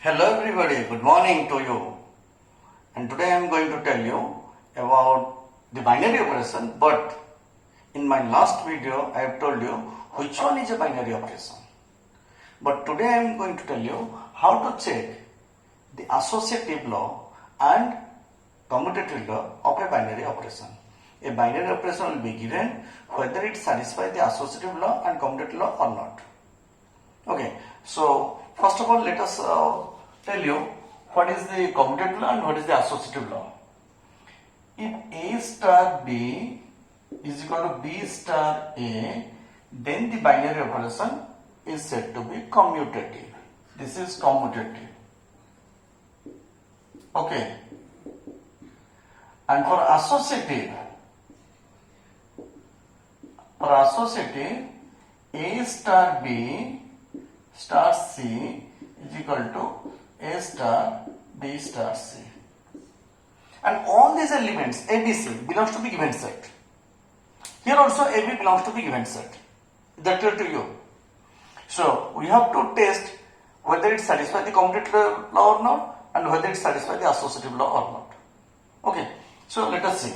Hello everybody, good morning to you. And today I am going to tell you about the binary operation, but in my last video I have told you which one is a binary operation. But today I am going to tell you how to check the associative law and commutative law of a binary operation. A binary operation will be given whether it satisfies the associative law and commutative law or not. Okay, so first of all let us tell you what is the commutative law and what is the associative law. If A star B is equal to B star A, then the binary operation is said to be commutative. This is commutative. Okay. And for associative, A star B star C is equal to A star B star C. And all these elements ABC belongs to the given set. Here also AB belongs to the given set. That clear to you? So we have to test whether it satisfies the commutative law or not and whether it satisfies the associative law or not. Okay, so let us see.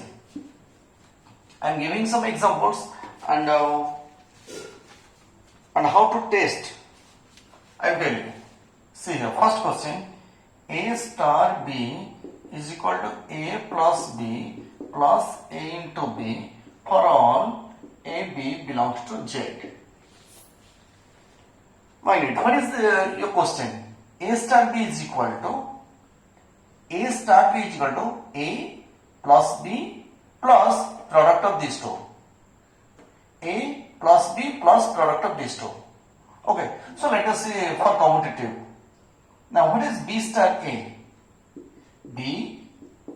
I am giving some examples and how to test. I will tell you. See here, first question, A star B is equal to A plus B plus A into B for all AB belongs to Z. Mind it, what is your question? A star B is equal to A plus B plus product of these two. A plus B plus product of these two. Okay, so let us see for commutative. Now what is B star A? B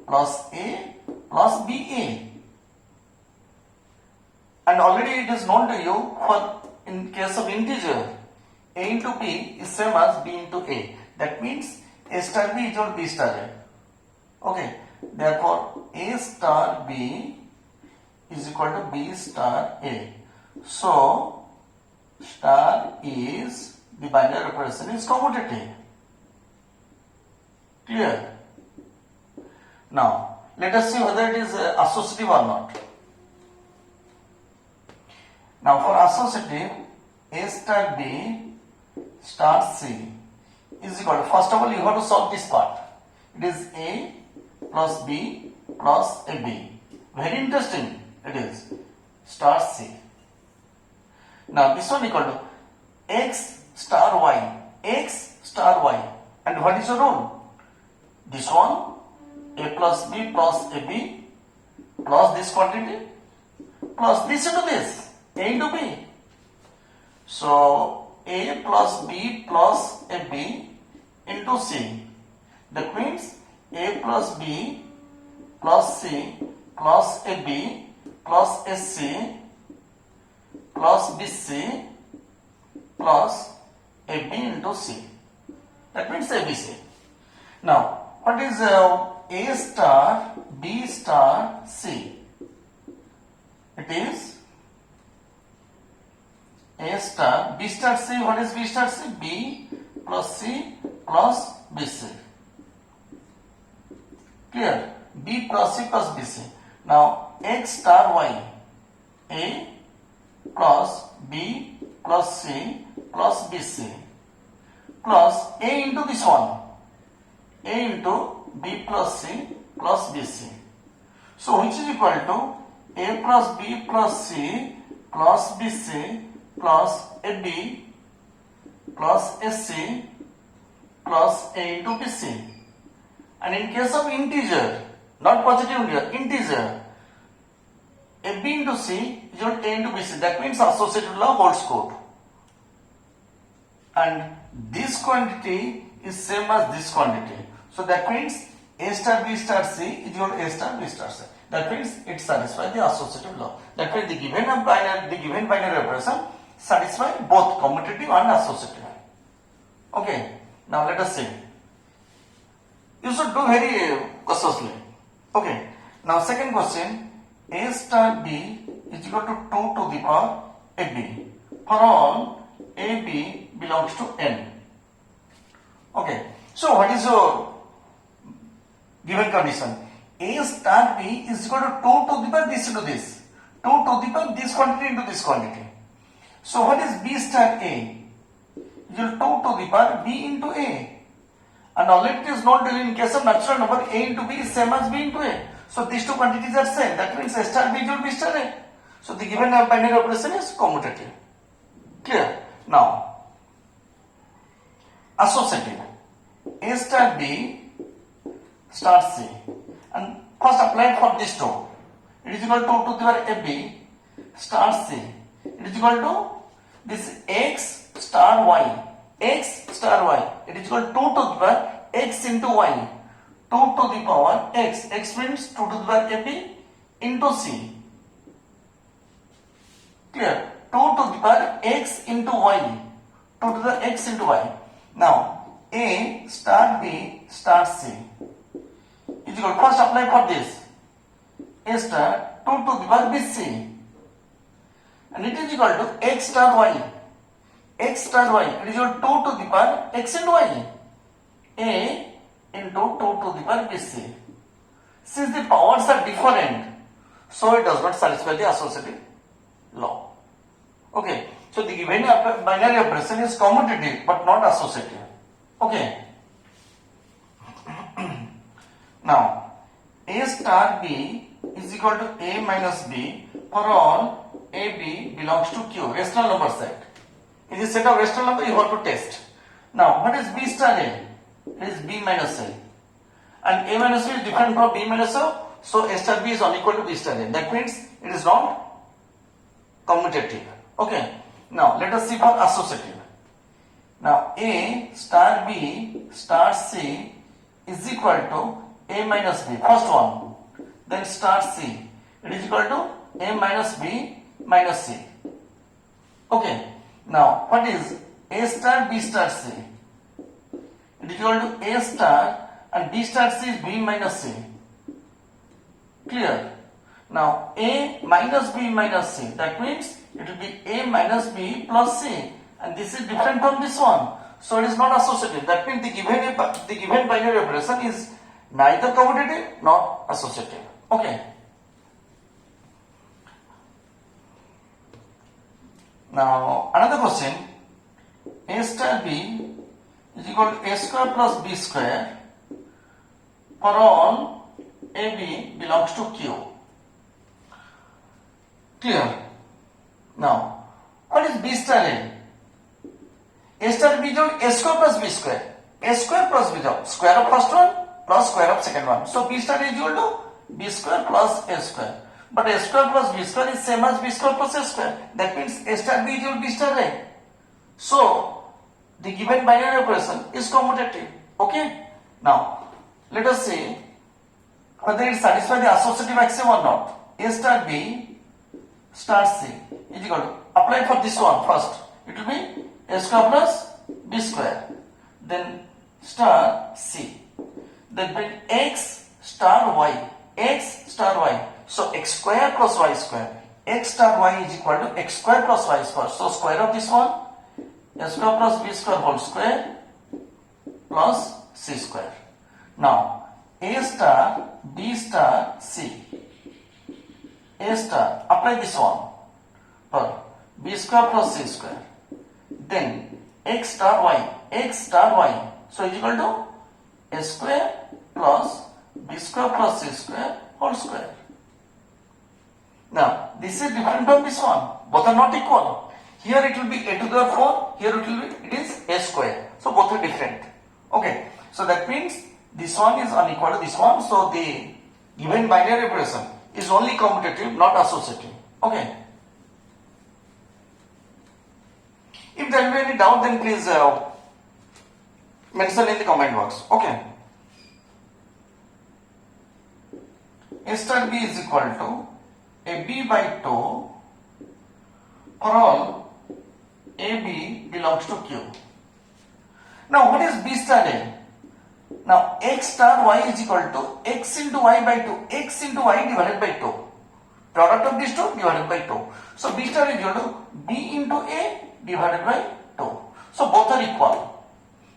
plus A plus BA. And already it is known to you for in case of integer, A into B is same as B into A. That means A star B is equal to B star A. Okay, therefore A star B is equal to B star A. So star is the binary operation is commutative. Clear? Now let us see whether it is associative or not. Now for associative, A star B star C is equal to, first of all you have to solve this part. It is A plus B plus AB. Very interesting it is. Star C. Now this one equal to X star Y. X star Y. And what is your rule? This one, A plus B plus AB plus this quantity plus this into this, A into B. So A plus B plus AB into C. That means A plus B plus C plus AB plus SC plus BC plus AB into C. That means ABC. Now, what is A star B star C? It is A star B star C. What is B star C? B plus C plus BC. Clear? B plus C plus BC. Now X star Y. A plus B plus C plus BC plus A into this one. A into B plus C plus BC. So which is equal to A plus B plus C plus BC plus AB plus SC plus A into BC. And in case of integer, not positive integer, AB into C is equal to A into BC. That means associative law holds good. And this quantity is same as this quantity. So that means A star B star C is equal to A star B star C. That means it satisfies the associative law. That means the given binary operation satisfies both commutative and associative. Okay, now let us see. You should do very cautiously. Okay, now second question, A star B is equal to 2 to the power AB for all AB belongs to N. Okay, So what is your given condition? A star B is equal to 2 to the power this into this. 2 to the power this quantity into this quantity. So what is B star A? Is equal to 2 to the power B into A. And already it is known in case of natural number A into B is same as B into A. So these two quantities are same. That means A star B is equal to B star A. So the given binary operation is commutative. Clear? Now, associative. A star B star C. And first apply for this two. It is equal to the power AB star C. It is equal to this X star Y. X star Y. It is equal to 2 to the power X into Y. 2 to the power X. X means 2 to the power AB into C. Clear? 2 to the power X into Y. 2 to the X into Y. Now, A star B star C is equal to, first apply for this. A star 2 to the power BC. And it is equal to X star Y. X star Y, it is equal to 2 to the power X into Y. A into 2 to the power BC. Since the powers are different, so it does not satisfy the associative law. Okay, so the given binary operation is commutative but not associative. Okay. Now, A star B is equal to A minus B for all AB belongs to Q, rational number set. In this set of rational number, you have to test. Now, what is B star A? It is B minus A. And A minus B is different from B minus A, so A star B is unequal to B star A. That means it is not commutative. Okay. Now, let us see for associative. Now, A star B star C is equal to A minus B. First one. Then star C. It is equal to A minus B minus C. Okay. Now, what is A star B star C? It is equal to A star and B star C is B minus C. Clear? Now, A minus B minus C. That means it will be A minus B plus C. And this is different from this one. So it is not associative. That means the given binary operation is neither commutative nor associative. Okay. Now, another question. A star B is equal to A square plus B square for all AB belongs to Q. Clear? Now, what is B star A? A star B is A square plus B square. A square plus B square of first one plus square of second one. So B star is equal to B square plus A square. But A square plus B square is same as B square plus A square. That means A star B is equal to B star A. So the given binary operation is commutative. Okay? Now, let us see whether it satisfies the associative axiom or not. A star B star C is equal to, apply for this one first. It will be A square plus B square. Then star C. Then bring X star Y. X star Y. So X square plus Y square. X star Y is equal to X square plus Y square. So square of this one, A square plus B square whole square plus C square. Now, A star B star C. A star, apply this one for B square plus C square. Then X star Y. X star Y. So is equal to A square plus B square plus C square whole square. Now, this is different from this one. Both are not equal. Here it will be A to the power 4. Here it is A square. So both are different. Okay. So that means this one is unequal to this one. So the given binary operation is only commutative, not associative. Okay. If there will be any doubt, then please mention in the comment box. Okay. A star B is equal to a B by 2 for all AB belongs to Q. Now what is B star A? Now X star Y is equal to X into Y by 2. X into Y divided by 2. Product of these two divided by 2. So B star is equal to B into A divided by 2. So both are equal.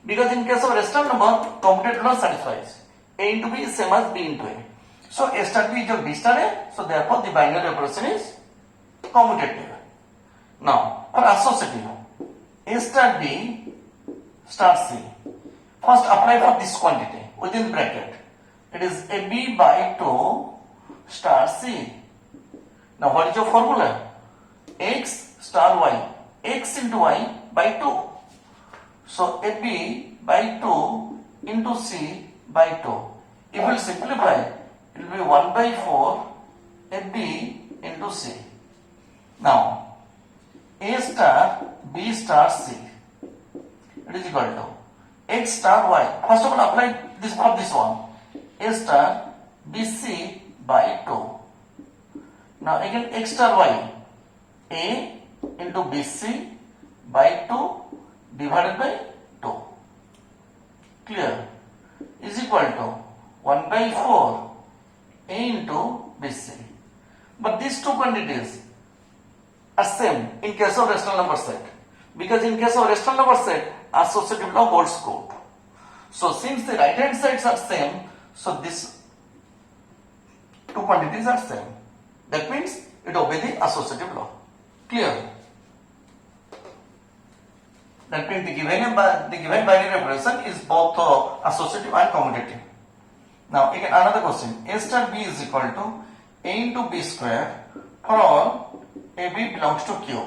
Because in case of rational number, commutative law satisfies. A into B is same as B into A. So A star B is equal to B star A. So therefore the binary operation is commutative. Now for associative, A star B star C. First apply for this quantity within bracket. It is AB by 2 star C. Now what is your formula? X star Y. X into Y by 2. So AB by 2 into C by 2. If we simplify, it will be 1 by 4 AB into C. Now A star B star C, it is equal to X star Y. First of all apply this for this one. A star BC by 2. Now again X star Y, A into BC by 2 divided by 2. Clear? Is equal to 1 by 4 A into BC. But these two quantities are same in case of rational number set. Because in case of rational number set, associative law holds good. So since the right hand sides are same, so these two quantities are same. That means it obeys the associative law. Clear? That means the given binary operation is both associative and commutative. Now again another question. A star B is equal to A into B square for all AB belongs to Q.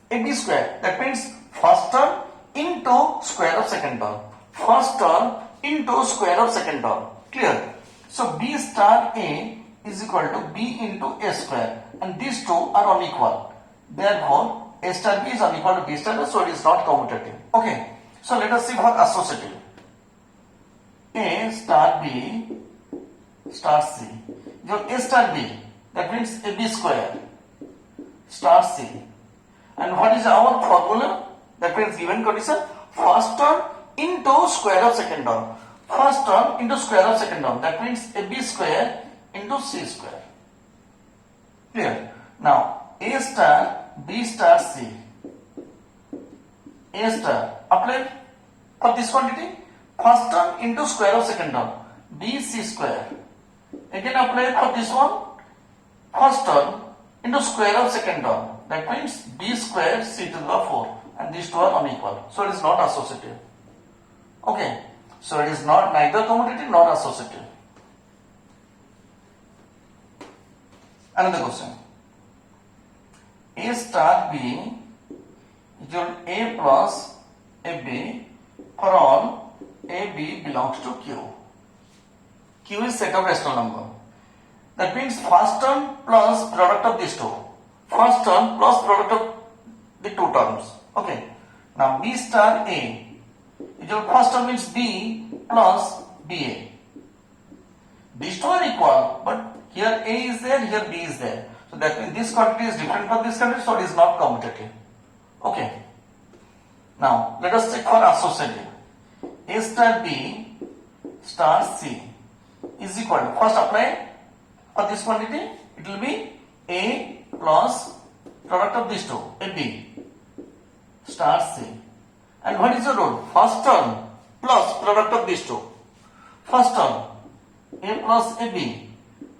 AB square, that means first term into square of second term. First term into square of second term. Clear? So B star A is equal to B into A square, and these two are unequal. Therefore, A star B is unequal to B star A, so it is not commutative. Okay, so let us see for associative. A star B star C. Your A star B, that means AB square star C. And what is our formula? That means given condition, first term into square of second term. First term into square of second term. That means AB square into C square. Clear? Now, A star B star C. A star, apply for this quantity. First term into square of second term. B C square. Again apply for this one. First term into square of second term. That means B square C to the power 4. And these two are unequal. So it is not associative. Okay. So it is not neither commutative nor associative. Another question. A star B is equal to A plus AB for all AB belongs to Q. Q is set of rational number. That means first term plus product of these two. First term plus product of the two terms. Okay. Now B star A is equal to first term means B plus BA. These two are equal, but here A is there, here B is there. So that means this quantity is different from this quantity, so it is not commutative. Okay. Now let us check for associative. A star B star C is equal to, first apply for this quantity, it will be A plus product of these two, AB star C. And what is the rule? First term plus product of these two. First term A plus AB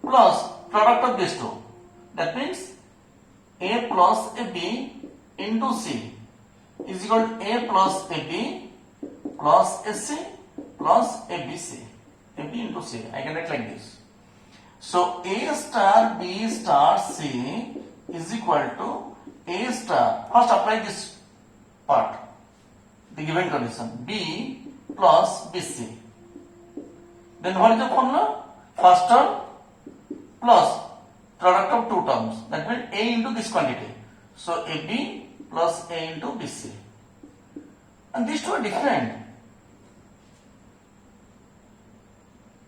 plus product of these two. That means A plus AB into C is equal to A plus AB plus AC plus ABC. AB into C. I can write like this. So A star B star C is equal to A star. First apply this part. The given condition. B plus BC. Then what is the formula? First term plus product of two terms. That means A into this quantity. So AB plus A into BC. And these two are different.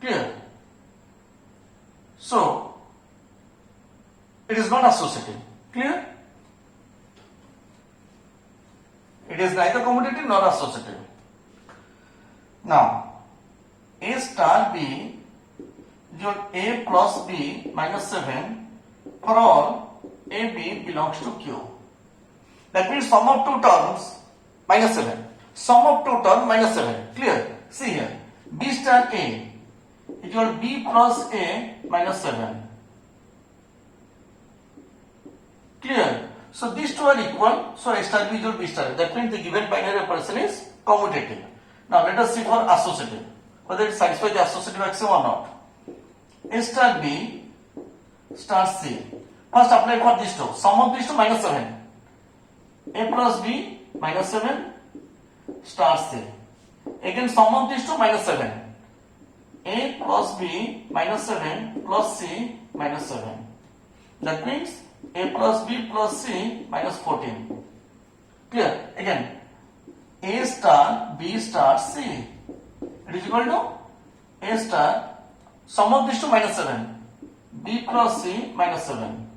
Clear? So, it is not associative. Clear? It is neither commutative nor associative. Now, A star B is equal to A plus B minus 7 for all AB belongs to Q. That means sum of two terms minus 7. Sum of two terms minus 7. Clear? See here. B star A equal to B plus A minus 7. Clear? So these two are equal. So A star B equal to B star A. That means the given binary operation is commutative. Now let us see for associative. Whether it satisfies the associative axiom or not. A star B star C. First apply for these two. Sum of these two minus 7. A plus B minus 7 star C. Again sum of these two minus 7. A plus B minus 7 plus C minus 7. That means A plus B plus C minus 14. Clear? Again, A star B star C. It is equal to A star, sum of these two minus 7. B plus C minus 7.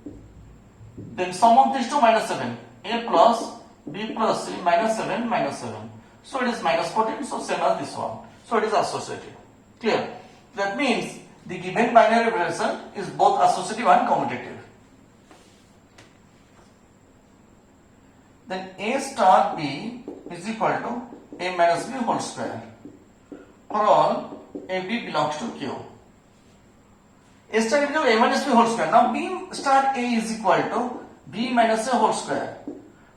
Then sum of these two minus 7. A plus B plus C minus 7 minus 7. So it is minus 14. So same as this one. So it is associative. Clear? That means the given binary operation is both associative and commutative. Then A star B is equal to A minus B whole square for all AB belongs to Q. A star is equal to A minus B whole square. Now B star A is equal to B minus A whole square.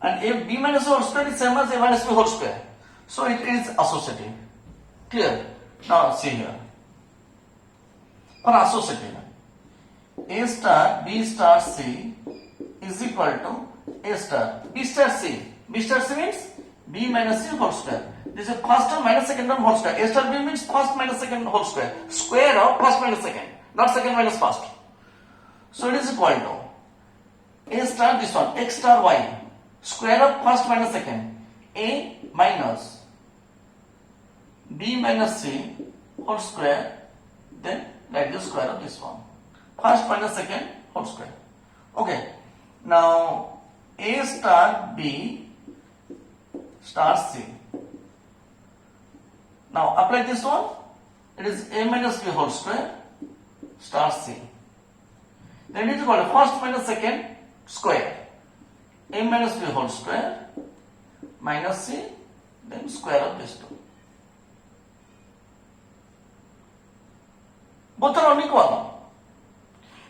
And A B minus A whole square is same as A minus B whole square. So it is associative. Clear? Now see here. For associative, A star B star C is equal to A star B star C. B star C means B minus C whole square. This is first term minus second term whole square. A star B means first minus second whole square. Square of first minus second, not second minus first. So it is equal to A star this one, X star Y, square of first minus second, A minus B minus C whole square, then write the square of this one. First minus second whole square. Okay. Now A star B star C. Now apply this one. It is A minus B whole square star C. Then it is equal to first minus second square. A minus B whole square minus C, then square of these two. Both are unequal.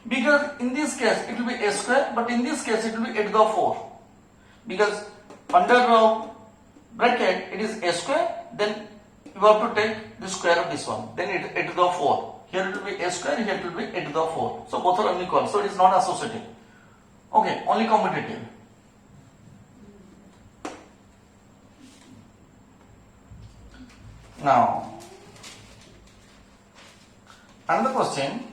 Because in this case it will be A square, but in this case it will be A to the 4. Because under bracket it is A square, then you have to take the square of this one. Then it A to the 4. Here it will be A square, here it will be A to the 4. So both are unequal. So it is not associative. Okay, only commutative. Now, another question.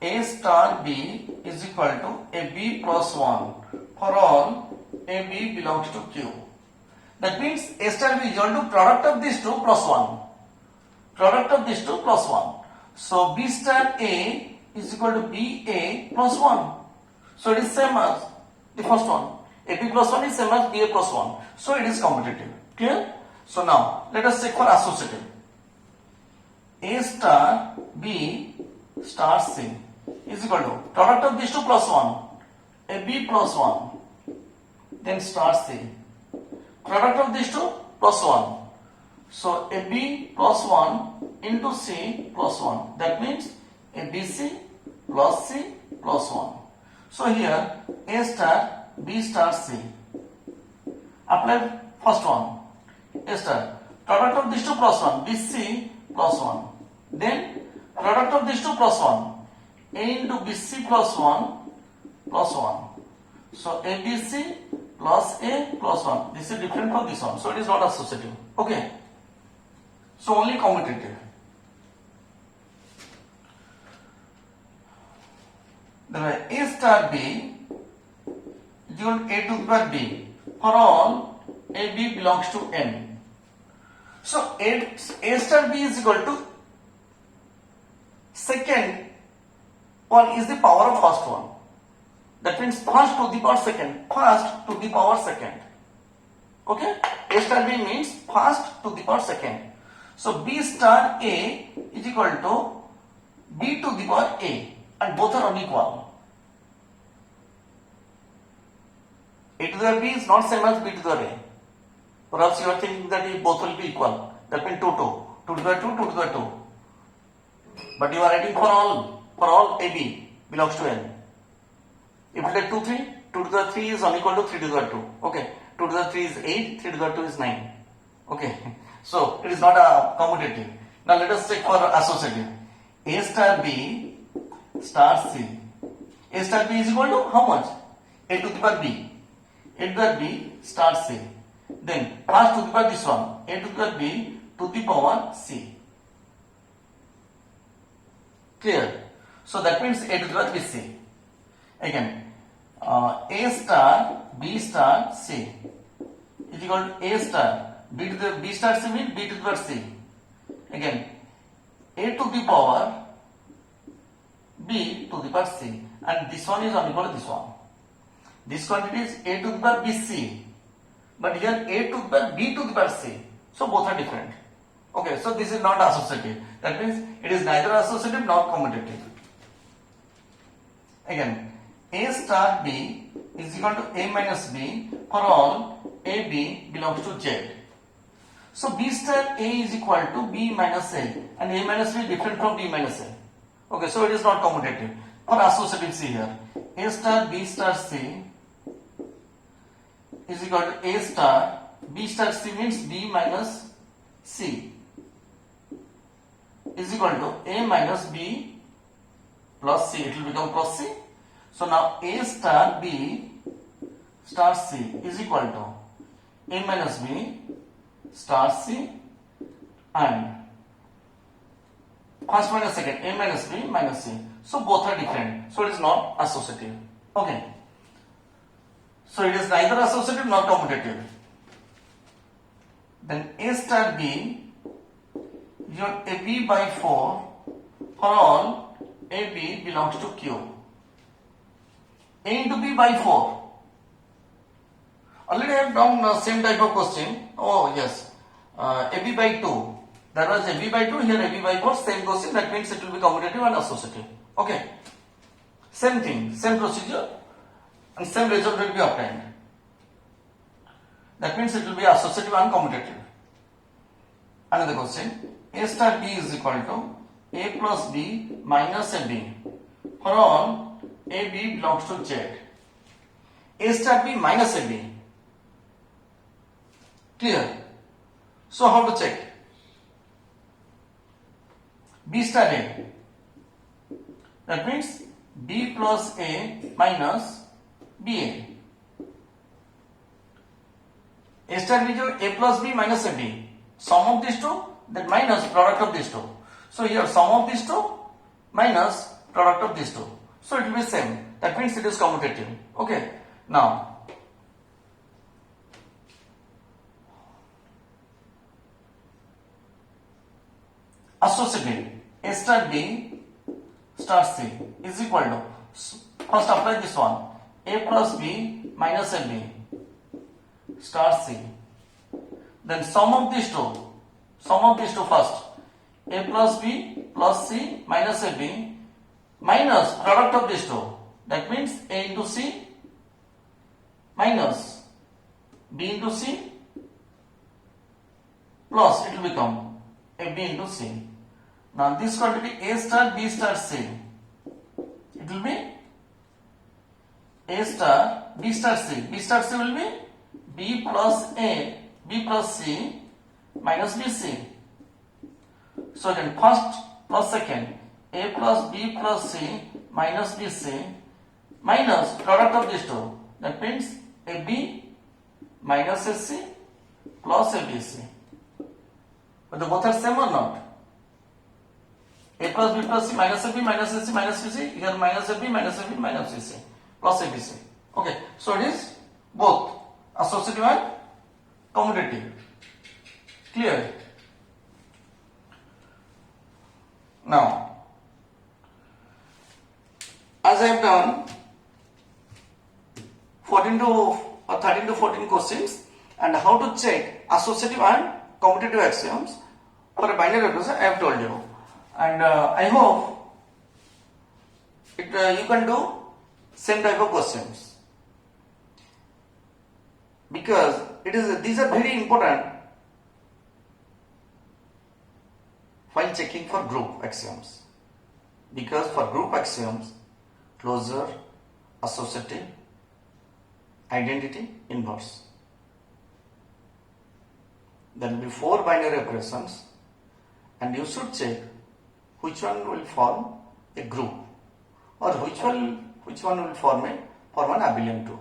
A star B is equal to a B plus 1 for all a B belongs to Q. That means A star B is equal to product of these two plus 1. Product of these two plus 1. So B star A is equal to B A plus 1. So it is same as the first one. A B plus 1 is same as B A plus 1. So it is commutative. Clear? So now let us check for associative. A star B star C is equal to product of these two plus 1. A B plus 1. Then star C. Product of these two plus 1. So A B plus 1 into C plus 1. That means A B C plus C plus 1. So here A star B star C. Apply first one. A star. Product of these two plus 1. B C plus 1. Then product of these two plus 1. A into BC plus 1 plus 1. So ABC plus A plus 1. This is different from this one. So it is not associative. Okay. So only commutative. Then A star B is equal to A to the power B for all A B belongs to N. So A star B is equal to second one is the power of first one. That means first to the power second. First to the power second. Okay? A star B means first to the power second. So B star A is equal to B to the power A, and both are unequal. A to the power b is not same as b to the power a. Perhaps you are thinking that both will be equal. That means 2 to the power 2 to the power 2. But you are writing for all AB belongs to N. If you take 2, 3, 2 to the power 3 is unequal to 3 to the power 2. Okay, 2 to the power 3 is 8, 3 to the power 2 is 9. Okay, so it is not a commutative. Now let us check for associative. A star B star C. A star B is equal to how much? A to the power B. A to the power B star C. Then first to the power this one. A to the power B to the power C. Clear? So that means A to the power BC. Again, A star B star C is equal to A star B to the B star C means B to the power C. Again, A to the power B to the power C, and this one is unequal to this one. This quantity is A to the power BC, but here A to the power B to the power C. So both are different. Okay, so this is not associative. That means it is neither associative nor commutative. Again, A star B is equal to A minus B for all AB belongs to Z. So B star A is equal to B minus A, and A minus B is different from B minus A. Okay, so it is not commutative. For associative, see here, A star B star C is equal to A star B star C means B minus C is equal to A minus B plus C. It will become plus C. So now A star B star C is equal to A minus B star C and first minus second A minus B minus C. So both are different. So it is not associative. Okay. So it is neither associative nor commutative. Then A star B, your AB by 4 for all AB belongs to Q. A into B by 4. Already I have done same type of question. Oh yes, AB by 2. That was AB by 2, here AB by 4, same question. That means it will be commutative and associative. Okay. Same thing, same procedure, and same result will be obtained. That means it will be associative and commutative. Another question. A star B is equal to A plus B minus AB for all AB belongs to Z. A star B minus AB. Clear? So how to check? B star A. That means B plus A minus BA. A star B is A plus B minus AB. Sum of these two, that minus product of these two. So here sum of these two minus product of these two. So it will be same. That means it is commutative. Okay. Now, associative. A star B star C is equal to, first apply this one, A plus B minus AB star C. Then sum of these two first, A plus B plus C minus AB minus product of these two. That means A into C minus B into C plus it will become AB into C. Now this quantity A star B star C, it will be A star B star C. B star C will be B plus A, B plus C minus BC. So then first plus second, A plus B plus C minus BC minus product of these two. That means AB minus SC plus ABC. But the both are same or not? A plus B plus C minus AB minus AC minus BC. Here minus AB minus AB minus BC plus ABC. Okay, so it is both associative and commutative. Clear? Now, as I have done 13 to 14 questions, and how to check associative and commutative axioms for a binary representation, I have told you, and I hope you can do same type of questions. because these are very important while checking for group axioms. Because for group axioms, closure, associative, identity, inverse. There will be 4 binary operations and you should check which one will form a group or which one will form an abelian group.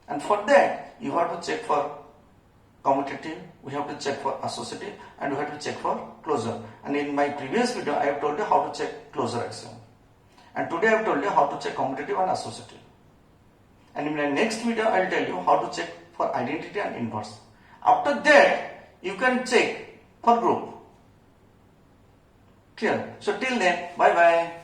And for that you have to check for commutative, we have to check for associative, and we have to check for closure. And in my previous video I have told you how to check closure axiom. And today I have told you how to check commutative and associative. And in my next video I will tell you how to check for identity and inverse. After that you can check for group. Clear? So till then, bye bye.